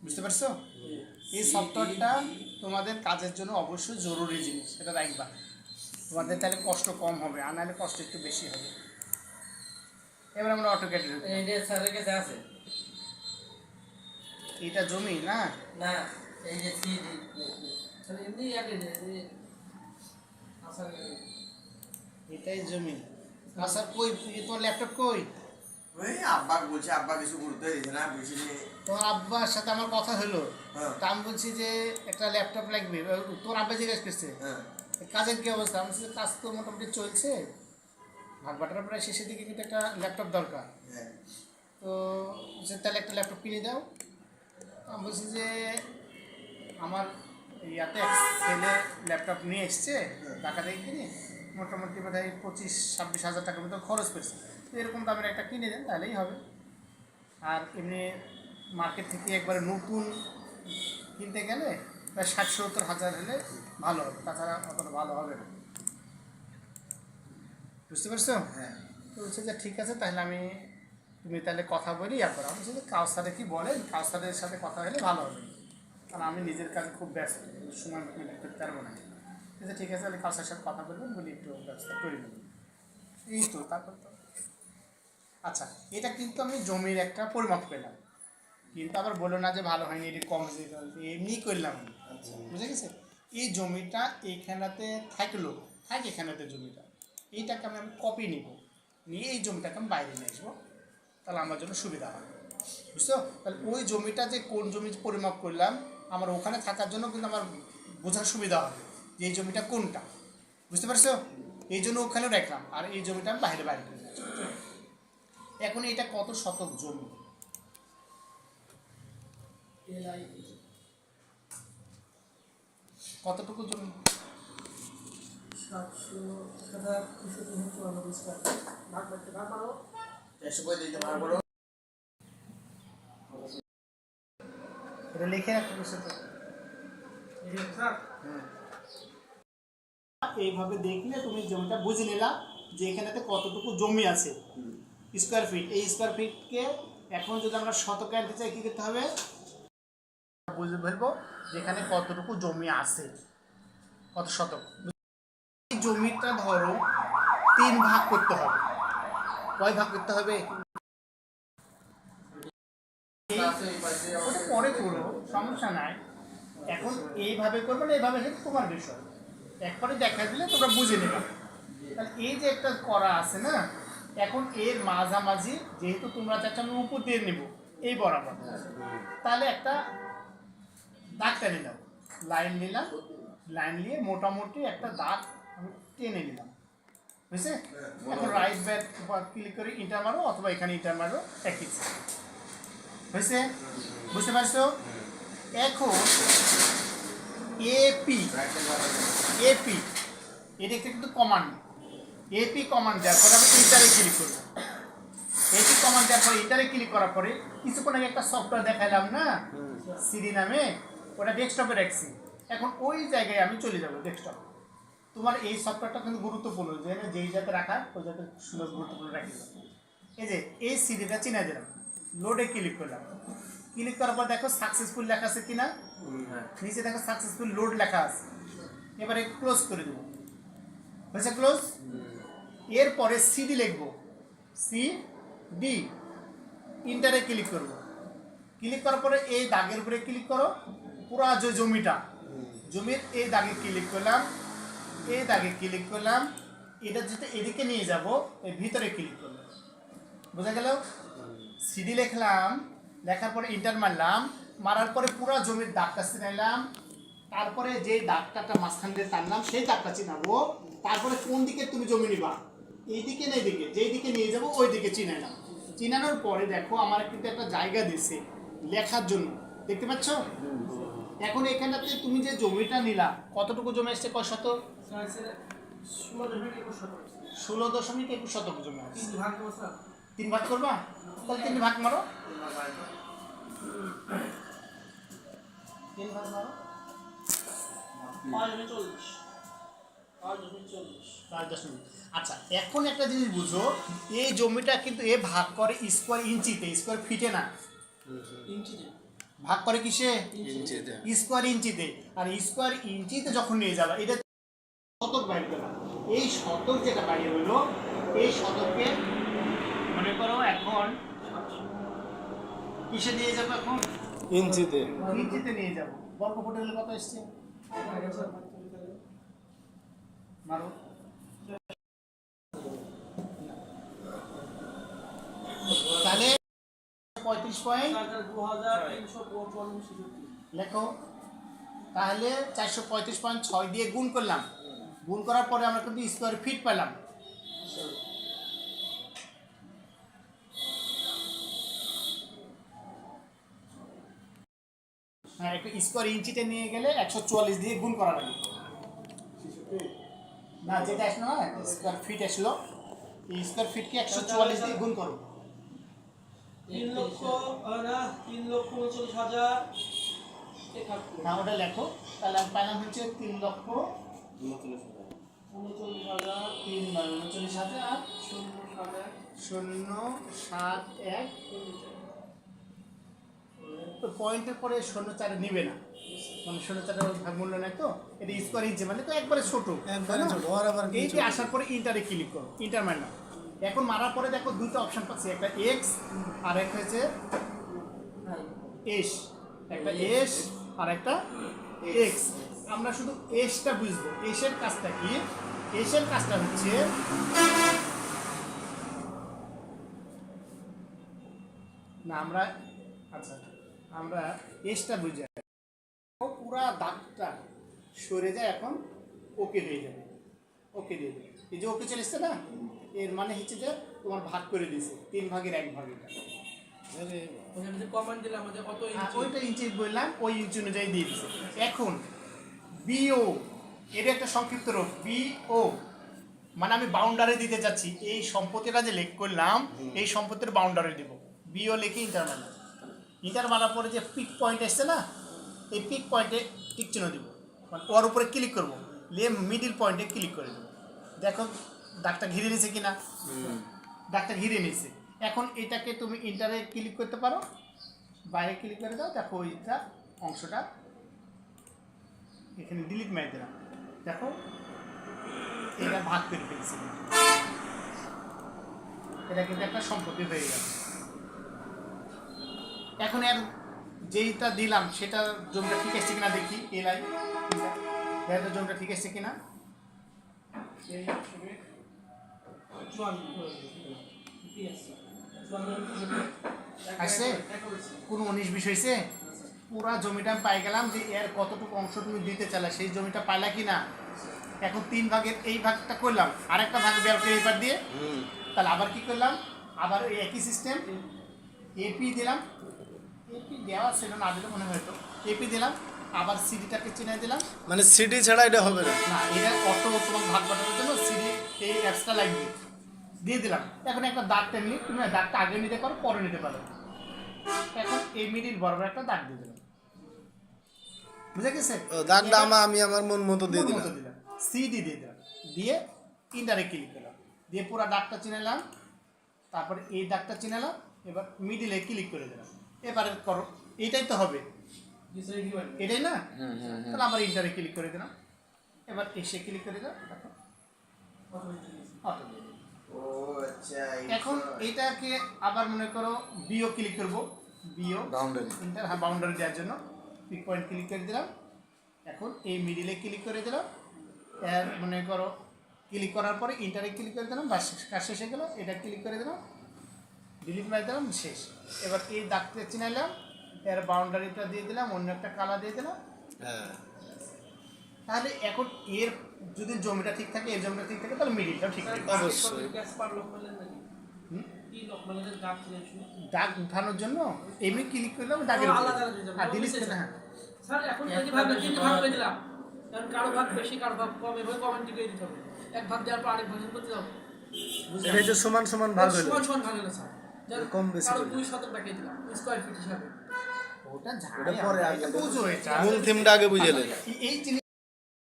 বুঝতে পারছো? এই সফটওয়্যারটা তোমাদের কাজের জন্য অবশ্যই জরুরি জিনিস, এটা রাখবা। তোমাদের তাহলে কষ্ট কম হবে, আর নাহলে কষ্ট একটু বেশি হবে। এবার আমরা অটোক্যাডে ঢুকি। স্যারের কাছে আছে এটা জমি না? না, এই যে সিডি এমনি আগে এটাই জমি। আচ্ছা কই তোমার ল্যাপটপ কই? ওই আব্বা বলছে, আব্বা কিছু গুরুত্ব দিচ্ছে না, বেশি তোমার আব্বার সাথে আমার কথা হলো, হ্যাঁ। তা আমি বলছি যে একটা ল্যাপটপ লাগবে। তোমার আব্বা জিজ্ঞেস করছে কাজের কি অবস্থা। আমি বলছি কাজ তো মোটামুটি চলছে, ভাগ বাটার প্রায় শেষের দিকে, কিন্তু একটা ল্যাপটপ দরকার। তো বলছে তাহলে একটা ল্যাপটপ কিনে দাও। আমি বলছি যে আমার ইয়াতে এক ছেলে ল্যাপটপ নিয়ে এসছে ঢাকা থেকে কিনে, মোটামুটি বোধ হয় 25-26 হাজার টাকার মতো খরচ করছে। তো এরকম দামের একটা কিনে দেন তাহলেই হবে। আর এমনি মার্কেট থেকে একবারে নতুন কিনতে গেলে প্রায় 60-70 হাজার হলে ভালো হবে, তাছাড়া অতটা ভালো হবে না। বুঝতে পারছো? হ্যাঁ। তো বলছে যে ঠিক আছে, তাহলে তুমি তাহলে কথা বলি ইয়া করো। আমি বলছি যে কাউসারে কি বলেন, কাউসারের সাথে কথা হলে ভালো হবে, কারণ আমি নিজের কাজে খুব ব্যস্ত, সময় মেনটেন করতে পারবো না। ঠিক আছে, তাহলে কাউসারের সাথে কথা বলবেন, বলি একটু ব্যবস্থা করে নেবেন। এই তো, তারপর তো আচ্ছা, এটা কিন্তু আমি জমির একটা পরিমাপ পেলাম, কিন্তু আবার বলো না যে ভালো হয়নি, এটি কম হয়েছে, এমনি করলাম। আচ্ছা, বুঝে গেছে? এই জমিটা এইখানাতে থাকলো, এখানেতে জমিটা, এইটাকে আমি কপি নিব, নিয়ে এই জমিটাকে আমি বাইরে নিয়ে আসবো, তাহলে আমার জন্য সুবিধা হবে। বুঝছো? তাহলে ওই জমিটা যে কোন জমি পরিমাপ করলাম, আমার ওখানে থাকার জন্য কিন্তু আমার বোঝার সুবিধা হবে যে এই জমিটা কোনটা। বুঝতে পারছো? এই জন্য ওখানেও রাখলাম, আর এই জমিটা আমি বাইরে করে নিয়ে আসবো। এখন এটা কত শতক জমি? কতটুকু জমি? 700 এটা লিখে রাখতে বসে তো। এইভাবে দেখলে তুমি জমিটা বুঝে নিলা যে এখানেতে কতটুকু জমি আছে, স্কোয়ার ফিট। এই স্কোয়ার ফিটকে এখন যদি আমরা শতকে আনতে চাই, কী করতে হবে? বুঝে ফেলবো যেখানে কতটুকু জমি আছে, কত শতক। এই জমিটা ধরো 3 ভাগ করতে হবে। কয় ভাগ করতে হবে? ওটা পরে করো, সমস্যা নাই। এখন এইভাবে করবে না, এইভাবে সেটা তোমার বিষয়, একবারে দেখা দিলে তোমরা বুঝে নেবে। তাহলে এই যে একটা করা আছে না, এখন এর মাঝামাঝি যেহেতু তোমরা চাচ্ছ আমি উপর দিয়ে নেব এই বরাবর, তাহলে একটা দাগ টেনে নিলাম, লাইন নিলাম, লাইন নিয়ে মোটামুটি একটা দাগ আমি টেনে নিলাম। বুঝছে? এখন রাইট ব্যাক ক্লিক করে ইন্টার মারো, অথবা এখানে ইন্টার মারো, একই হয়েছে। বুঝতে পারছো? এখন এপি এটা কিন্তু কমান্ড, এপি কমান্ড দেওয়ার পরে আমি ইন্টারে ক্লিক করবো। এপি কমান্ড দেওয়ার পরে ইন্টারে ক্লিক করার পরে কিছুক্ষণ আগে একটা সফটওয়্যার দেখালাম না সিডি নামে, ওটা ডেস্কটপে রাখছি। এখন ওই জায়গায় আমি চলে যাবো ডেস্কটপ। তোমার এই সফটওয়্যারটা কিন্তু গুরুত্বপূর্ণ, যেই যাতে রাখা ওই যাতে সুন্দর গুরুত্বপূর্ণ রাখি। এই যে এই সিডিটা চিনা দিলাম, লোডে ক্লিক করলাম। ক্লিক করার পর দেখো সাকসেসফুল লেখা আছে কিনা, নিচে দেখো সাকসেসফুল লোড লেখা আছে। এবারে ক্লোজ করে দেবো। হয়েছে ক্লোজ। এরপরে সিডি লিখবো, সিডি, ইন্টারে ক্লিক করব। ক্লিক করার পরে এই দাগের উপরে ক্লিক করো, পুরা যে জমিটা, জমির এই দাগে ক্লিক করলাম, এই দাগে ক্লিক করলাম, এটা যেটা এদিকে নিয়ে যাব এর ভিতরে ক্লিক করলাম। বোঝা গেল? সিডি লিখলাম, লেখার পরে ইন্টার মারলাম, মারার পরে পুরো জমির দাগটা চিনাইলাম, তারপরে যে দাগটা মাঝখান দিয়ে টানলাম সেই দাগটা চিনাবো। তারপরে কোন দিকে তুমি জমি নিবা, এইদিকে না এইদিকে, যেই দিকে নিয়ে যাবো ওই দিকে চিনাইলাম। চিনানোর পরে দেখো আমার কিন্তু একটা জায়গা দিছে লেখার জন্য, দেখতে পাচ্ছ? এখন এখানটাতে তুমি যে জমিটা নিলা, কতটুকু জমি আসছে? কয় শতক? 16.21 শতক জমি আছে। 3 ভাগ করবা? তাহলে 3 ভাগ মারো, 3 ভাগ মারো, 5.40। আচ্ছা, এখন একটা জিনিস বুঝো, এই জমিটা কিন্তু এ ভাগ করে স্কোয়ার ইঞ্চিতে, স্কোয়ার ফিটে না, ভাগ করে কিসে? ইঞ্চিতে। স্কোয়ার ইঞ্চিতে। আর স্কোয়ার ইঞ্চিতে যখন নিয়ে যাবা এটা শতক বাইর করা। এই শতক যেটা বাইরে হলো এই শতককে মনে করো এখন কিসে নিয়ে যাবো? এখন ইঞ্চিতে। ইঞ্চিতে নিয়ে যাবো। বর্গ ফুট হলে কত এসছে? মারো। তাহলে 35 পয়েন্ট 2354 লেখো। তাহলে 435.6 দিয়ে গুণ করলাম। গুণ করার পরে আমরা কিন্তু স্কোয়ার ফিট পেলাম। হ্যাঁ, একটা স্কোয়ার ইঞ্চিতে নিয়ে গেলে 144 দিয়ে গুণ করা লাগে। না, যেটা আসলো না স্কোয়ার ফিট আসলো, এই স্কোয়ার ফিটকে 144 দিয়ে গুণ করো। 3,39,071 হ্যাঁ, ওটা লেখো। তাহলে আমি পাইলাম হচ্ছে 3,39,000 071। তো পয়েন্টের পরে 0.4 নিবে না, মানে 0.4 ভাগ মূল্য নাই। তো এটা স্কোয়ার ইঞ্চি মানে তো একবারে ছোট, একবারে ছোট। আর আবার কি এইটি আসার পরে ইন্টারে ক্লিক করো। ইন্টার মারলাম। এখন মারার পরে দেখো দুটো অপশন পাচ্ছি, একটা এক্স আর একটা হচ্ছে এস। একটা এস আর একটা এক্স। আমরা শুধু এসটা বুঝবো। এসের কাজটা কি? এসের কাজটা হচ্ছে না, আমরা আচ্ছা আমরা এসটা বুঝি। পুরা দাগটা সরে যায়, এখন ওকে দিয়ে যাবে। ওকে দিয়ে দেবে। এই যে ওকে চলে এসছে না, এর মানে হচ্ছে যে তোমার ভাগ করে দিয়েছে 3 ভাগের 1 ভাগ। কমেন্ট দিলাম যে কত ইঞ্চি, ওইটা ইঞ্চি বললাম, ওই ইঞ্চি অনুযায়ী দিয়ে দিছে। এখন বিও, এটা একটা সংক্ষিপ্ত রূপ। বিও মানে আমি বাউন্ডারি দিতে যাচ্ছি। এই সম্পত্তিটা যে লেখ করলাম, এই সম্পত্তির বাউন্ডারি দিব। বিও লিখে ইন্টার মারলাম। ইন্টার মারার পরে যে পিক পয়েন্ট এসছে না, এই পিক পয়েন্টে টিক চিহ্ন দিব, মানে ওর উপরে ক্লিক করবো। নিয়ে মিডিল পয়েন্টে ক্লিক করে দেবো। দেখো দাগটা ঘিরে নিয়েছে কিনা? দাগটা ঘিরে নিয়েছে। এখন এটাকে তুমি ইন্টারে ক্লিক করতে পারো, বাইরে ক্লিক করে দাও। দেখো ওইটা অংশটা এখানে ডিলিট মেরে দিলাম। দেখো এটা ভাগ করে ফেলছি। এটা কিন্তু একটা সম্পত্তি হয়ে গেল। এখন এর যেইটা দিলাম সেটা জমিটা ঠিক আসছে কিনা দেখি। এলাই দেখো জমিটা ঠিক আসছে কিনা। আসছে কোনো 19-20 হয়েছে? পুরা জমিটা আমি পাই গেলাম যে এর কতটুকু অংশ তুমি দিতে চাইলে, সেই জমিটা পাইলা কি না। এখন 3 ভাগের এই ভাগটা করলাম, আরেকটা ভাগ বের করে এবার দিয়ে। তাহলে আবার কি করলাম? আবার ওই একই সিস্টেম, এপি দিলাম। এপি দেওয়া ছিল না, দিলে মনে হয়তো এপি দিলাম। আবার সিডিটাকে চিনে দিলাম। মানে সিডি ছাড়া এটা হবে না। না, এটা অটো তোমার ভাগ বাটানোর জন্য সিডি এই অ্যাপসটা লাগবে। দিয়ে দিলাম। এখন একটা দাগ টেনে তুমি দাগটা আগে নিতে পারো, পরে নিতে পারো। এখন এই মিডিল বরাবর একটা দাগ দিয়ে দিলাম। বুঝে গেছে? দাগটা আমি আমার মন মতো দিয়ে দিলাম। সিডি দিয়ে দিলাম। দিয়ে ইন্টারে ক্লিক করলাম। দিয়ে পুরো দাগটা চিনালাম। তারপরে এই দাগটা চিনালাম। এবার মিডিলে ক্লিক করে দিলাম। এবারে করো। এইটাই তো হবে, এটাই না? তাহলে আবার ইন্টারে ক্লিক করে দিলাম। এবার এসে ক্লিক করে দিলাম। দেখো অটো দিয়ে দিলাম। ও আচ্ছা, এখন এইটাকে আবার মনে করো বিও ক্লিক করবো। BO boundary. ইন্টার, হ্যাঁ, বাউন্ডারি দেওয়ার জন্য পিক পয়েন্ট ক্লিক করে দিলাম। এখন এই মিডিলে ক্লিক করে দিলাম। এর মনে করো ক্লিক করার পরে ইন্টারে ক্লিক করে দিলাম। বাস কাজ শেষ হয়ে গেল। এটা ক্লিক করে দিলাম, ডিলিট মারি দিলাম, শেষ। এবার এই দাগটা চিনাইলাম, এর বাউন্ডারিটা দিয়ে দিলাম, অন্য একটা কালার দিয়ে দিলাম। হ্যাঁ, তাহলে এখন এর যদি জমিটা ঠিক থাকে, এর জমিটা ঠিক থাকে, তাহলে মিডিলটাও ঠিক থাকে। অবশ্যই। দাগ উঠানোর জন্য এমনি ক্লিক করলাম, দাগের উপরে। আর ডিলিট করে, হ্যাঁ, স্যার এখন যদি ভাবে 3 ভাগ করে দিলাম, কারণ কারো ভাগ বেশি কারো ভাগ কম, এভাবে কমেন্ট দিয়ে দিতে হবে। এক ভাগ দেওয়ার পর আরেক ভাগ করতে যাবো। এটা যে সমান সমান ভাগ হলো। সমান সমান ভাগ হলো স্যার। কম বেশি কারো হলো। 2 শতক দেখিয়ে দিলাম স্কয়ার ফিট হিসাবে। ওটা ওটা পরে আগে এটা বুঝো। এটা মূল থিমটা আগে বুঝালেন। এই জিনিস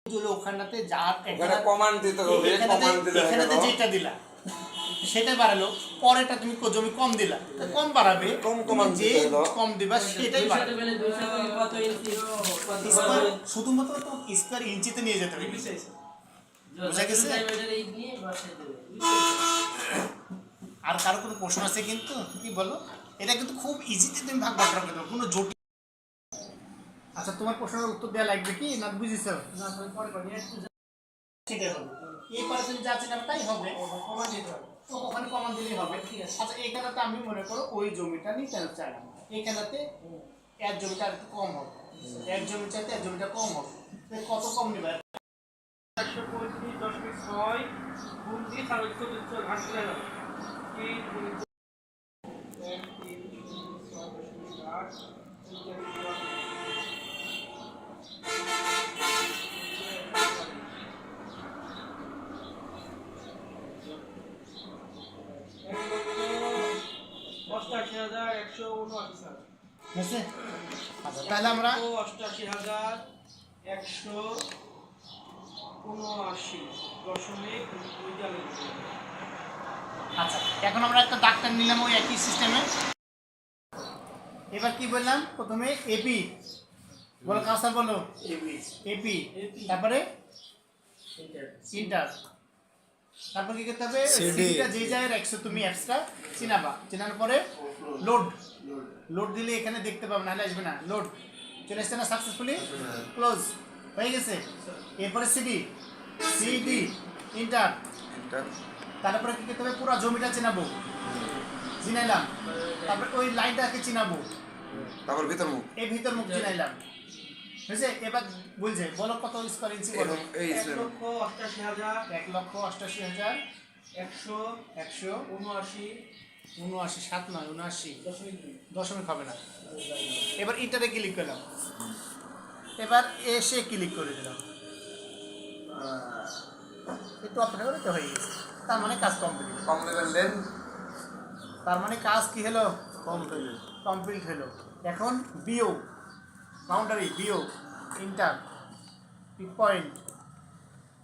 বুঝলো। ওখানটাতে যার ওখানে কমান্ড দিতে হবে, কমান্ড দিলে এখানে যেটা দিলা সেটাই বাড়ালো, পরেটা তুমি জমি কম দিলা, তা কম বাড়াবে, কম তুমি কমান যে দিতে হলো। কম দিবা সেটাই বাড়বে। কত ইঞ্চি স্কয়ার শুধুমাত্র তো স্কয়ার ইঞ্চিতে নিয়ে যেতে হবে, বুঝা গেছে? আর কারো কোনো প্রশ্ন আছে? কিন্তু কি বলো, এটা কিন্তু খুব ইজিতে তুমি ভাগ বাটোয়ারা করতে পারো, কোনো জটিল। আচ্ছা, তোমার প্রশ্নের উত্তর দেওয়া লাগবে কি না বুঝেছ? সেটাই হবে, এই পার্সেন্ট যা আছে তাই হবে, কমান দিতে হবে। তো ওখানে কমান দিলেই হবে। ঠিক আছে। আচ্ছা, এইখানেতে আমি মনে করো ওই জমিটা নিতে চাইলাম, এইখানেতে এক জমিটা আর একটু কম হবে, এক জমি চাইতে এক জমিটা কম হবে, তো কত কম নেবে? 135.6 গুণ দিয়ে 14 ভাগ করে দাও। 3 গুণ 1 3 88,179 ঠিক আছে? আচ্ছা, তাহলে আমরা 88,179.42 আচ্ছা, এখন আমরা একটা ডাক্তার নিলাম ওই একই সিস্টেমে। এবার কি বললাম? প্রথমে এপি বলো, কাউসার বলো এপি, তারপরে ইন্টার, তারপর কি করতে হবে? সিডিটা যে জায়গায় রাখছো তুমি অ্যাপসটা চিনাবা, চিনার পরে লোড, লোড দিলে এখানে দেখতে পাবে, নাহলে আসবে না। লোড চলে আসছে না সাকসেসফুলি, ক্লোজ হয়ে গেছে। এরপরে সিডি, সিডি ইন্টার, তারপরে কি করতে হবে? পুরো জমিটা চিনাবো, চিনাইলাম, তারপরে ওই লাইনটাকে চিনাবো, তারপর ভিতর মুখ এই ভিতর মুখ চিনাইলাম, বুঝছে? এবার বলছে বলো কত স্কয়ার ইঞ্চি বলো? এই 1,88,179, 7 নয় 79 দশমিক হবে না। এবার ইন্টারে ক্লিক করলাম, এবার এসে ক্লিক করে দিলাম, একটু অপেক্ষা করে তো হয়ে গেছে। তার মানে কাজ কমপ্লিট, কম নেবেন দেন। তার মানে কাজ কি হলো? কমপ্লিট হলো। এখন BO boundary, BO enter, pick point,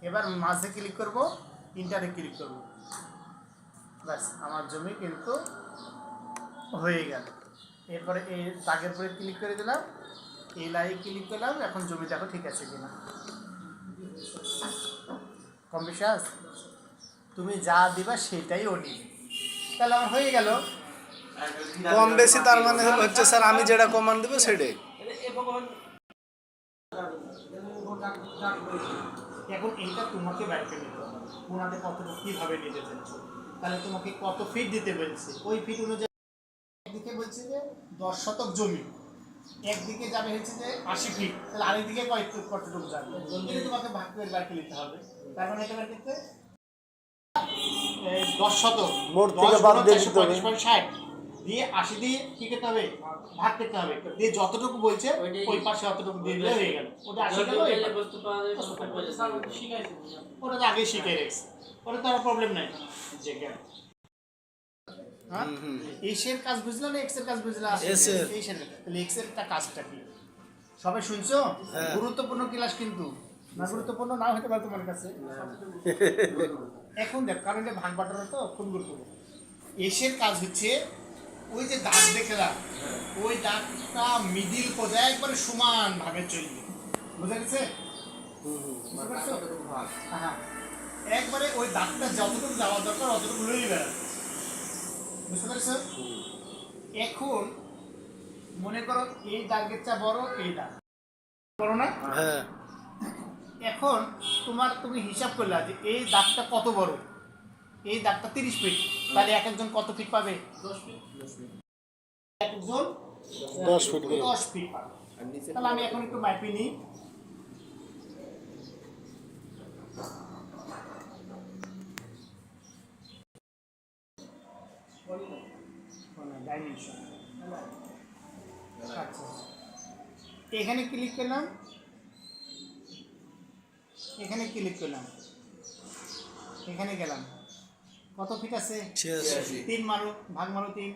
এবার মাঝে ক্লিক করব, ইন্টারে ক্লিক করব, ব্যাস আমার জমি কিন্তু হয়ে গেল। এরপরে এই দাগের পরে ক্লিক করে দিলাম, এই লাইনে ক্লিক করলাম, এখন জমি দেখো ঠিক আছে কিনা। কম বিশ্বাস, তুমি যা দিবা সেটাই ও নিবে, তাহলে আমার হয়ে গেল। কম বেশি তার মানে হচ্ছে স্যার আমি যেটা কমান্ড দেবো সেটাই। এখন এইটা তোমাকে বাইর করে নিতে হবে, কোনাতে কতটুকু কীভাবে নিতে চাইছো, তাহলে তোমাকে কত ফিট দিতে বলছে, ওই ফিট অনুযায়ী একদিকে বলছে যে 10 শতক জমি, একদিকে যাবে হচ্ছে যে 80 ফিট, তাহলে আরেকদিকে কতটুকু যাবে এটা তোমাকে ভাগ করে বাইর করে নিতে হবে। তার মানে এটা বের করতে 10 শতক মোট থেকে বাদ দিয়ে দিতে হবে। 60 দিয়ে 80 দিয়ে কি করতে হবে? ভাগ করতে হবে, দিয়ে যতটুকু বলছে ওই পাশে অতটুকু দিয়ে দিলে হয়ে গেল। ওটা 80 গেল, ওটা তো আগেই শিখে রেখেছে, ওটা তো আর প্রবলেম নাই। যে গেল হ্যাঁ, এর কাজ বুঝলা না এক্স এর কাজ বুঝলা? এর তাহলে এক্স এর একটা কাজটা কি সবাই শুনছো? গুরুত্বপূর্ণ ক্লাস, কিন্তু না গুরুত্বপূর্ণ নাও হতে পারে তোমার কাছে। এখন দেখ, কারণ এটা ভাগ বাটোয়ারা তো খুব গুরুত্বপূর্ণ। এর কাজ হচ্ছে ওই যে দাগ দেখলাম, ওই দাগটা মিডিল পর্যায়ে একবারে সমান ভাবে চলবে, বুঝা গেছে? হ্যাঁ, একবারে ওই দাগটা যতটুকু যাওয়া দরকার অতটুকু লই বেড়াবে, বুঝতে পারছো? এখন মনে করো এই দাগের চা বড়, এই দাগ বড় না? হ্যাঁ, এখন তুমি হিসাব করলা যে এই দাগটা কত বড়, এই দাগটা 30 ফিট, তাহলে এক একজন কত ফিট পাবে? 10 ফিট। একজন 10 ফিট করে। 10 ফিট পাবে। তাহলে আমি এখন একটু মাপি নিই। ডাইমেনশন, আচ্ছা, এখানে ক্লিক করলাম, এখানে ক্লিক করলাম, এখানে গেলাম, কত ফিট আছে? 3 মারো, ভাগ মারো 3,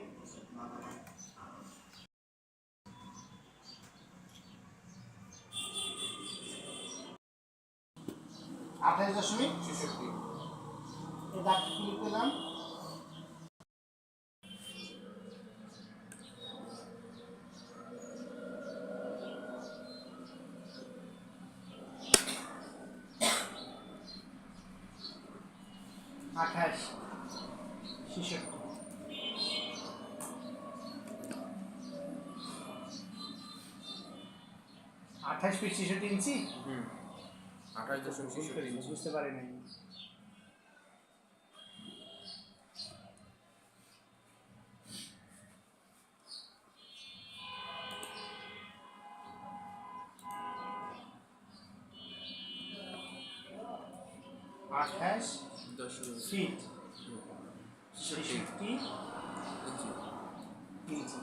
$28.66। এই দাগ ক্লিক করলাম, 28 66 28 ফিট 66 ইঞ্চি 28.66 বুঝতে পারি নাই। আঠাশ ফিট 66 ইঞ্চি।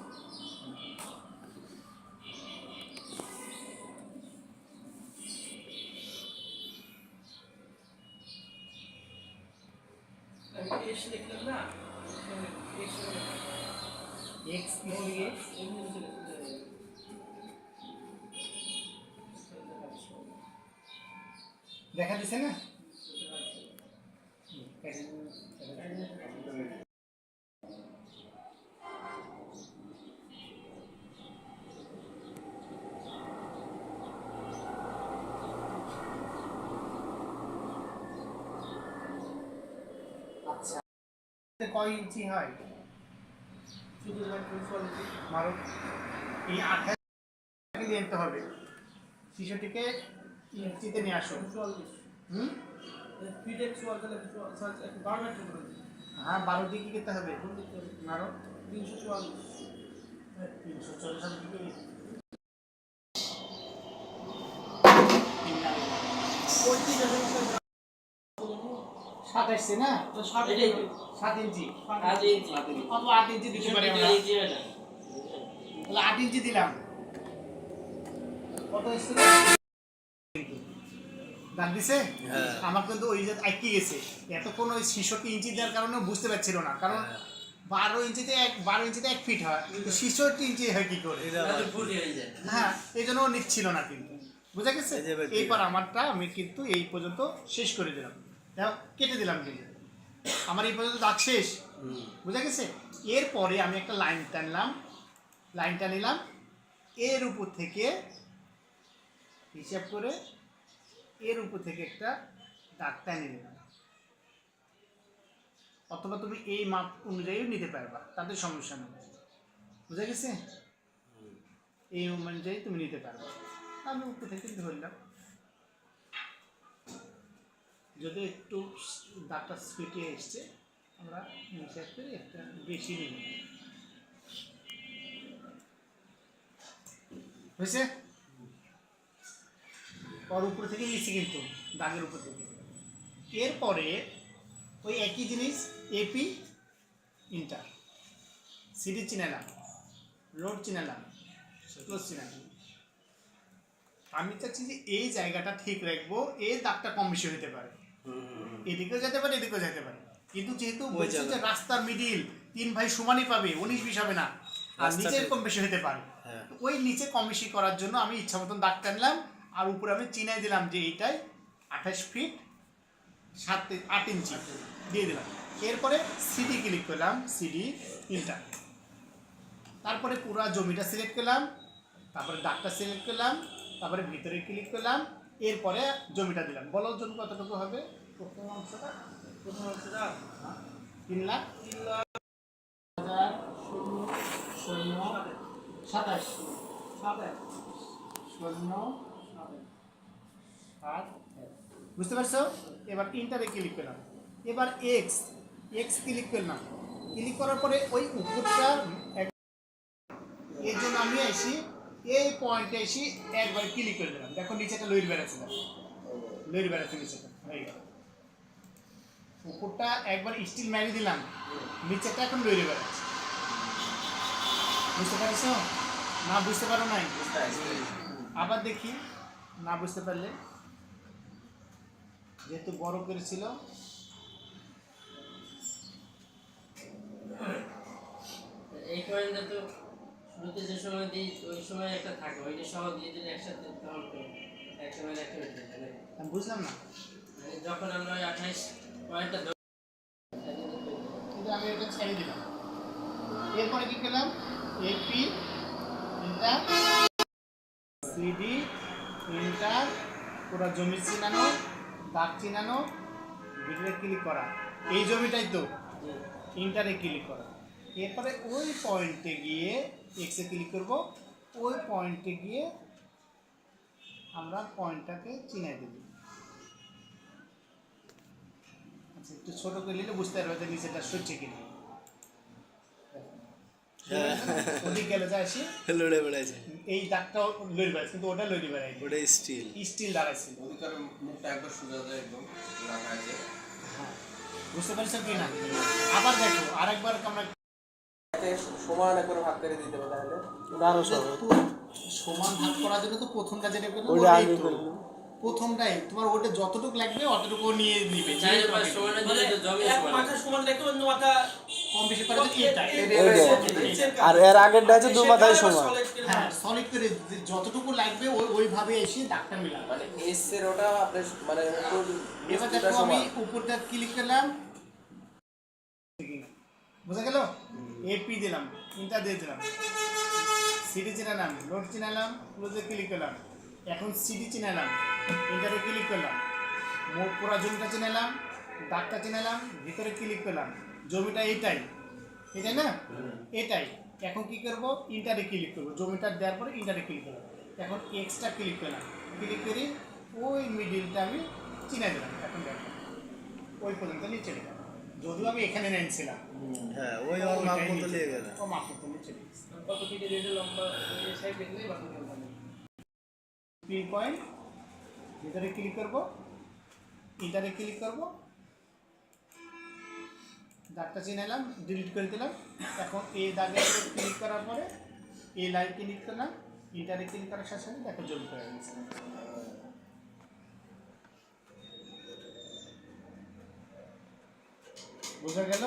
এস লিখলাম না এক্স এক্স কিছু লিখে এমনি লিখে দেখা দিছে না? আচ্ছা কয় ইঞ্চি হয় শুধু কোয়ালিটি মারো? এই 28 নিতে হবে, শিশুটিকে ইঞ্চিতে নিয়ে আসো। 44 ফিডেক্স ওয়ার্কার সার্চ এক 12 মিনিট করে দিন হ্যাঁ 12 দিয়ে কি করতে হবে? কোন দিতে হবে মারো 344 340 এর দিকে 27 না? তো 7 এটাই তো 7 ইঞ্চি 8 ইঞ্চি অত 8 ইঞ্চি দিতে পারি আমরা, তাহলে 8 ইঞ্চি দিলাম। কত এসেছিল? দাগ দিছে? হ্যাঁ। আমার কিন্তু ওই যে আটকে গেছে, এতক্ষণ ওই 66 ইঞ্চি দেওয়ার কারণে বুঝতে পারছিল না, কারণ 12 ইঞ্চিতে 1 ফিট হয়, কিন্তু 66 ইঞ্চি হয় কি করে? হ্যাঁ এই জন্য ও নিচ্ছিল না, কিন্তু বুঝা গেছে। এই যে এবার এইবার আমারটা আমি কিন্তু এই পর্যন্ত শেষ করে দিলাম, দেখো কেটে দিলাম, কিন্তু আমার এই পর্যন্ত দাগ শেষ, বুঝা গেছে। এরপরে আমি একটা লাইনটা নিলাম এর উপর থেকে, হিসাব করে এর উপর থেকে একটা দাগ টেনে নিলাম, অথবা তুমি এই মাপ অনুযায়ী নিতে পারবা, তাতে সমস্যা নেই, বুঝা গেছে। এই অনুযায়ী তুমি নিতে পারবা। আমি উপর থেকে ধরলাম, যদি একটু দাগটা স্পিটে এসছে আমরা হিসাব করে একটা বেশি নিব, হয়েছে। ওর উপর থেকে নিচ্ছি কিন্তু দাগের উপর থেকে। এরপরে ওই একই জিনিস এপি ইন্টার, সিডি চিনালাম, লোড চিনালাম, ক্লোজ চিনালাম। আমি চাচ্ছি যে এই জায়গাটা ঠিক রাখবো, এই দাগটা কম বেশি হতে পারে, এদিকেও যেতে পারে এদিকেও যেতে পারে, কিন্তু যেহেতু বলছে যে রাস্তার মিডিল 3 ভাই সমানই পাবে, 19-20 হবে না, আর নিচে কম বেশি হতে পারে। ওই নিচে কম বেশি করার জন্য আমি ইচ্ছা মতন দাগ টানলাম, আর উপরে আমি চিনাই দিলাম যে এইটাই 28 ফিট 8 ইঞ্চি দিয়ে দিলাম। এরপরে সিডি ক্লিক করলাম, সিডি ইন্টার, তারপরে পুরো জমিটা সিলেক্ট করলাম, তারপরে দাগটা সিলেক্ট করলাম, তারপরে ভিতরে ক্লিক করলাম, এরপরে জমিটা দিলাম। বলো জমি কতটুকু হবে? প্রথম অংশটা 3,00,000 বুঝতে পারছো? এবার ইন্টারে ক্লিক করলাম, এবার এক্স ক্লিক করলাম, ক্লিক করার পরে ওই উপরটা এর জন্য আমি আসি এই পয়েন্টে এসে একবার ক্লিক করে দিলাম, দেখো নিচেটা লইর বেড়াচ্ছে, নিচেটা হয়ে গেল। উপরটা একবার স্টিল মেরে দিলাম, নিচেটা এখন লইরে বেড়াচ্ছে। বুঝতে পারছো? না বুঝতে পারো নাই? আবার দেখি, না বুঝতে পারলে, যেহেতু বড় করেছিল এই পয়েন্টটা তো শুরুতে যে সময় দিই ওই সময় একটা থাকে, ওইটা সহ দিয়ে দিলে একসাথে তখন তো একেবারে একটা হয়ে যাবে। আমি বুঝলাম না, মানে যখন আমরা ওই 28 পয়েন্টটা কিন্তু আমি এটা ছেড়ে দিলাম। এরপরে কি করলাম? এপি ইন্টার, সিডি ইন্টার, পুরো জমি চিনানো, দাগ চিনানো, ভিডিও ক্লিক করা, এই জমিটাই তো ইন্টারে ক্লিক করা, এরপরে ওই পয়েন্টে গিয়ে এক্সে ক্লিক করব, ওই পয়েন্টে গিয়ে আমরা পয়েন্টটাকে চিনে দেব। আচ্ছা একটু ছোট করে নিলে বুঝতে পারবে যে নিচেটা সরছে কিনা। ওদিক গেলে যায় আসি লড়ে বেড়াইছে, এই দাগটা লড়ি বেড়াচ্ছে কিন্তু ওটা লড়ি বেড়াই ওটা স্টিল। স্টিল দাঁড়াইছিল। ওদিকের মুখটা একবার সোজা যায় একদম রাখা আছে। হ্যাঁ বুঝতে পারছো কি না? আবার দেখো আরেকবার আমরা সমান করে ভাগ করে দিতে হবে তাহলে 1200 সমান ভাগ করার জন্য তো প্রথমটা যেটা করলাম ওটা ওটাই আগে তো। করলাম। প্রথমটাই তোমার ওটা যতটুকু লাগবে অতটুকু নিয়ে নিবে, চাইলে পাঁচ সমানে দিলে তো জমি এক সমান মাথা সমান রেখে অন্য মাথা কম বেশি করে যদি এটা আর এর আগেরটা আছে দু মাথায় সমান। হ্যাঁ সলিড করে যতটুকু লাগবে ওইভাবে এসে দাগটা মিলাবে। মানে এস এর ওটা আপনার মানে এবার দেখো আমি উপরটা ক্লিক করলাম, বুঝা গেল? এপি দিলাম, ইন্টার দিয়ে দিলাম, সিডি চিনালাম, লোড চিনালাম, ক্লোজে ক্লিক করলাম, এখন সিডি চিনালাম, ইন্টারে ক্লিক করলাম, পুরো জমিটা চিনালাম, দাগটা চিনালাম, ভিতরে ক্লিক করলাম, জমিটা এটাই এটাই না, এটাই। এখন কি করব, ইন্টারে ক্লিক করবো, জমিটা দেওয়ার পরে ইন্টারে ক্লিক করলাম, এখন এক্সট্রা ক্লিক করলাম, ক্লিক করি ওই মিডিলটা আমি চিনাই দিলাম। এখন দেখো ওই পর্যন্ত নিচে দিলাম, যদিও আমি এখানে নেনছিলাম। হ্যাঁ ওই ওর মাপ মতো লেগে গেল। ও মাপ মতো নিচে দিয়েছি। কত ফিটে রেডে লম্বা এই সাইড দেখলেই বাকি কথা নেই। পিন পয়েন্ট ভিতরে ক্লিক করব, ইন্টারে ক্লিক করব, দাগটা চিনালাম, ডিলিট করে দিলাম। এখন এই দাগে ক্লিক করার পরে এই লাইন ক্লিক করলাম, ইন্টারে ক্লিক করার সাথে সাথে দেখো জল করে গেছে। বোঝা গেল?